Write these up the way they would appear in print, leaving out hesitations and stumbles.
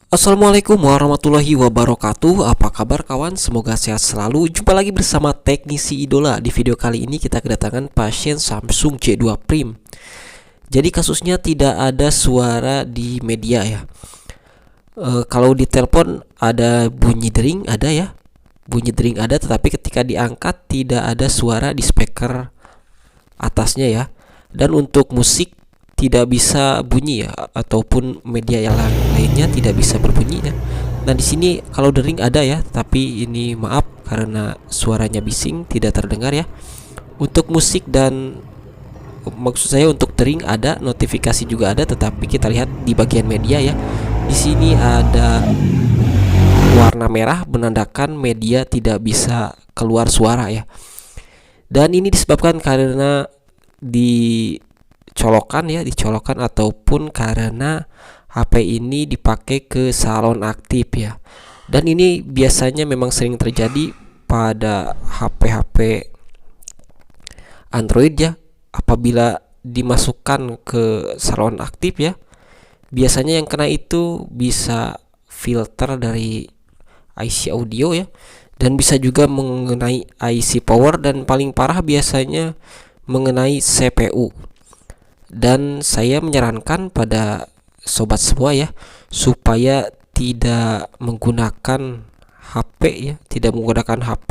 Assalamualaikum warahmatullahi wabarakatuh. Apa kabar kawan? Semoga sehat selalu. Jumpa lagi bersama teknisi idola. Di video kali ini kita kedatangan pasien Samsung J2 Prime. Jadi kasusnya tidak ada suara di media ya. Kalau di telepon ada bunyi dering, ada ya. Bunyi dering ada, tetapi ketika diangkat tidak ada suara di speaker atasnya ya. Dan untuk musik tidak bisa bunyi ya, ataupun media yang lainnya tidak bisa berbunyi ya. Nah di sini kalau dering ada ya, tapi ini maaf karena suaranya bising tidak terdengar ya. Untuk musik dan maksud saya untuk dering ada, notifikasi juga ada, tetapi kita lihat di bagian media ya. Di sini ada warna merah menandakan media tidak bisa keluar suara ya. Dan ini disebabkan karena dicolokan ataupun karena HP ini dipakai ke salon aktif ya. Dan ini biasanya memang sering terjadi pada HP-HP Android ya. Apabila dimasukkan ke salon aktif ya, biasanya yang kena itu bisa filter dari IC audio ya, dan bisa juga mengenai IC power, dan paling parah biasanya mengenai CPU. Dan saya menyarankan pada sobat semua ya, supaya tidak menggunakan HP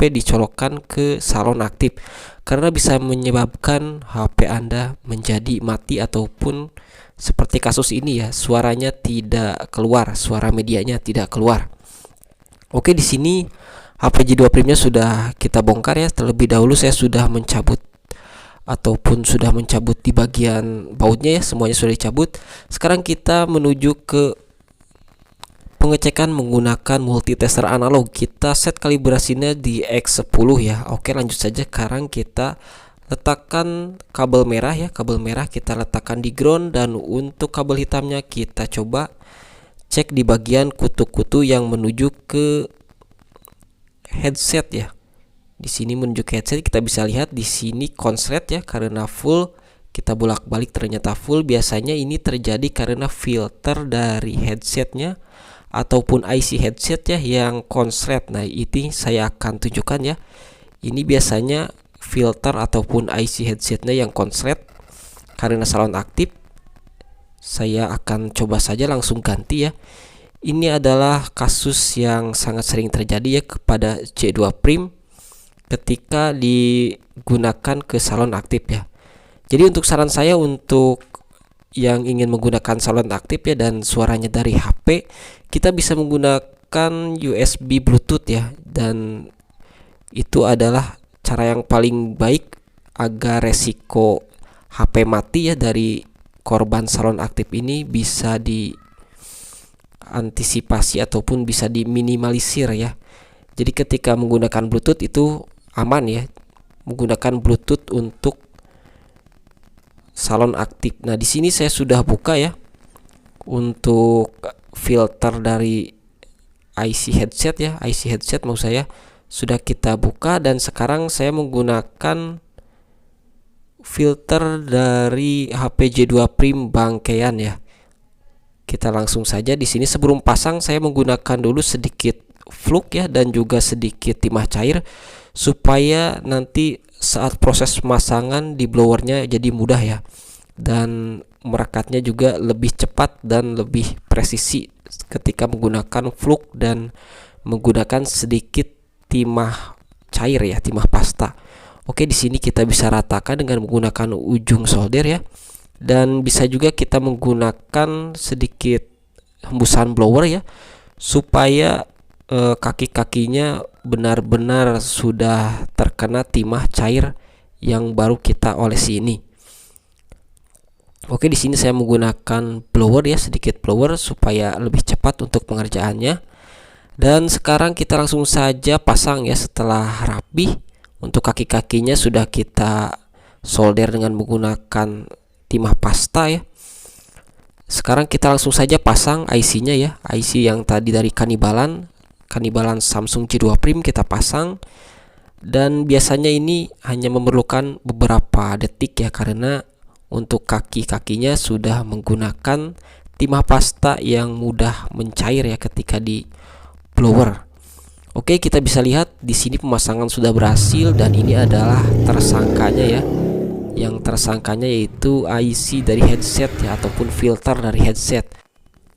dicolokkan ke salon aktif, karena bisa menyebabkan HP Anda menjadi mati, ataupun seperti kasus ini ya, suaranya tidak keluar, suara medianya tidak keluar. Oke, di sini HP J2 Prime-nya sudah kita bongkar ya. Terlebih dahulu saya sudah mencabut di bagian bautnya ya, semuanya sudah dicabut. Sekarang kita menuju ke pengecekan menggunakan multitester analog. Kita set kalibrasinya di X10 ya. Oke, lanjut saja. Sekarang kita letakkan kabel merah ya. Kabel merah kita letakkan di ground, dan untuk kabel hitamnya kita coba cek di bagian kutu-kutu yang menuju ke headset ya. Di sini menuju ke headset, kita bisa lihat di sini konslet ya, karena full. Kita bolak-balik ternyata full. Biasanya ini terjadi karena filter dari headsetnya ataupun IC headset ya yang konslet. Nah, ini saya akan tunjukkan ya. Ini biasanya filter ataupun IC headsetnya yang konslet karena salon aktif. Saya akan coba saja langsung ganti ya. Ini adalah kasus yang sangat sering terjadi ya kepada J2 Prime ketika digunakan ke salon aktif ya. Jadi untuk saran saya untuk yang ingin menggunakan salon aktif ya dan suaranya dari HP, kita bisa menggunakan USB Bluetooth ya, dan itu adalah cara yang paling baik agar resiko HP mati ya dari korban salon aktif ini bisa diantisipasi ataupun bisa diminimalisir ya. Jadi ketika menggunakan Bluetooth itu aman ya, menggunakan Bluetooth untuk salon aktif. Nah, di sini saya sudah buka ya untuk filter dari IC headset ya, IC headset maksud saya sudah kita buka, dan sekarang saya menggunakan filter dari HP J2 Prime bangkean ya. Kita langsung saja di sini. Sebelum pasang saya menggunakan dulu sedikit fluk ya, dan juga sedikit timah cair supaya nanti saat proses pemasangan di blowernya jadi mudah ya, dan merekatnya juga lebih cepat dan lebih presisi ketika menggunakan fluk dan menggunakan sedikit timah cair ya, timah pasta. Oke, di sini kita bisa ratakan dengan menggunakan ujung solder ya, dan bisa juga kita menggunakan sedikit hembusan blower ya, supaya kaki-kakinya benar-benar sudah terkena timah cair yang baru kita olesi ini. Oke, di sini saya menggunakan blower ya, sedikit blower supaya lebih cepat untuk pengerjaannya. Dan sekarang kita langsung saja pasang ya. Setelah rapi, untuk kaki-kakinya sudah kita solder dengan menggunakan timah pasta ya. Sekarang kita langsung saja pasang IC-nya ya, IC yang tadi dari kanibalan Samsung J2 Prime kita pasang. Dan biasanya ini hanya memerlukan beberapa detik ya, karena untuk kaki-kakinya sudah menggunakan timah pasta yang mudah mencair ya ketika di blower. Oke, kita bisa lihat di sini pemasangan sudah berhasil dan ini adalah tersangkanya ya. Yang tersangkanya yaitu IC dari headset ya, ataupun filter dari headset.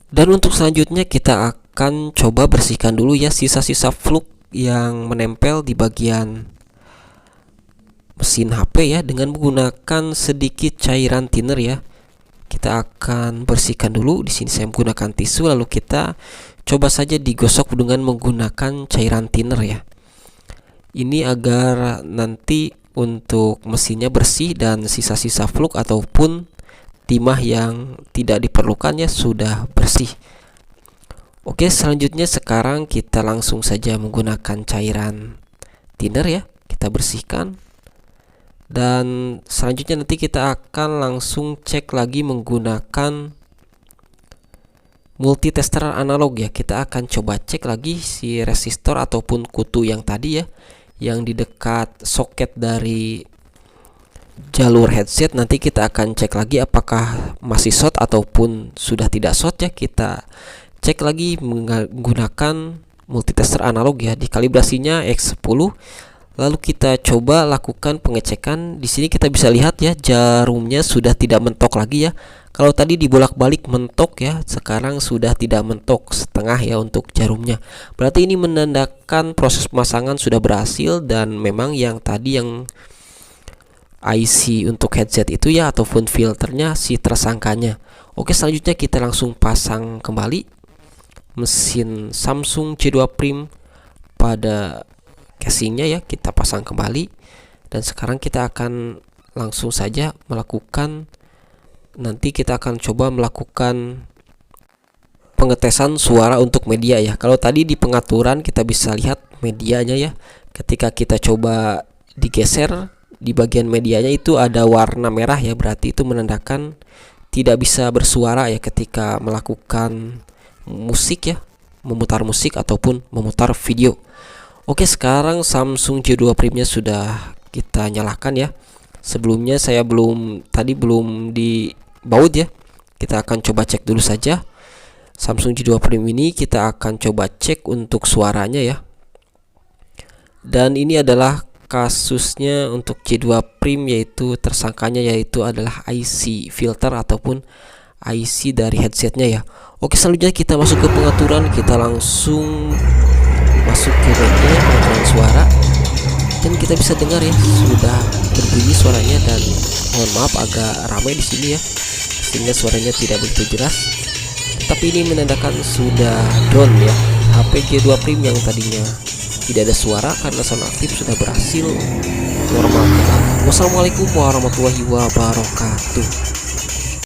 Dan untuk selanjutnya kita akan coba bersihkan dulu ya sisa-sisa fluk yang menempel di bagian mesin HP ya, dengan menggunakan sedikit cairan thinner ya. Kita akan bersihkan dulu. Di sini saya menggunakan tisu, lalu kita coba saja digosok dengan menggunakan cairan thinner ya. Ini agar nanti untuk mesinnya bersih dan sisa-sisa fluk ataupun timah yang tidak diperlukan ya sudah bersih. Oke, selanjutnya sekarang kita langsung saja menggunakan cairan thinner ya, kita bersihkan. Dan selanjutnya nanti kita akan langsung cek lagi menggunakan multitester analog ya. Kita akan coba cek lagi si resistor ataupun kutu yang tadi ya, yang di dekat soket dari jalur headset. Nanti kita akan cek lagi apakah masih short ataupun sudah tidak short ya. Kita cek lagi menggunakan multitester analog ya, di kalibrasinya X10. Lalu kita coba lakukan pengecekan. Di sini kita bisa lihat ya, jarumnya sudah tidak mentok lagi ya. Kalau tadi dibolak-balik mentok ya, sekarang sudah tidak mentok, setengah ya untuk jarumnya. Berarti ini menandakan proses pemasangan sudah berhasil, dan memang yang tadi yang IC untuk headset itu ya, ataupun filternya si tersangkanya. Oke, selanjutnya kita langsung pasang kembali mesin Samsung J2 Prime pada casingnya ya, kita pasang kembali. Dan sekarang kita akan langsung saja melakukan, nanti kita akan coba melakukan pengetesan suara untuk media ya. Kalau tadi di pengaturan kita bisa lihat medianya ya, ketika kita coba digeser di bagian medianya itu ada warna merah ya, berarti itu menandakan tidak bisa bersuara ya ketika melakukan musik ya, memutar musik ataupun memutar video. Oke, sekarang Samsung J2 Prime-nya sudah kita nyalakan ya. Sebelumnya saya belum dibaut ya. Kita akan coba cek dulu saja. Samsung J2 Prime ini kita akan coba cek untuk suaranya ya. Dan ini adalah kasusnya untuk J2 Prime, yaitu tersangkanya yaitu adalah IC filter ataupun IC dari headsetnya ya. Oke, selanjutnya kita masuk ke pengaturan. Kita langsung masuk ke media pengaturan suara, dan kita bisa dengar ya sudah berbunyi suaranya. Dan mohon maaf agak ramai di sini ya, sehingga suaranya tidak begitu jelas. Tapi ini menandakan sudah down ya HP J2 Prime yang tadinya tidak ada suara karena sound aktif sudah berhasil normal kembali. Wassalamualaikum warahmatullahi wabarakatuh.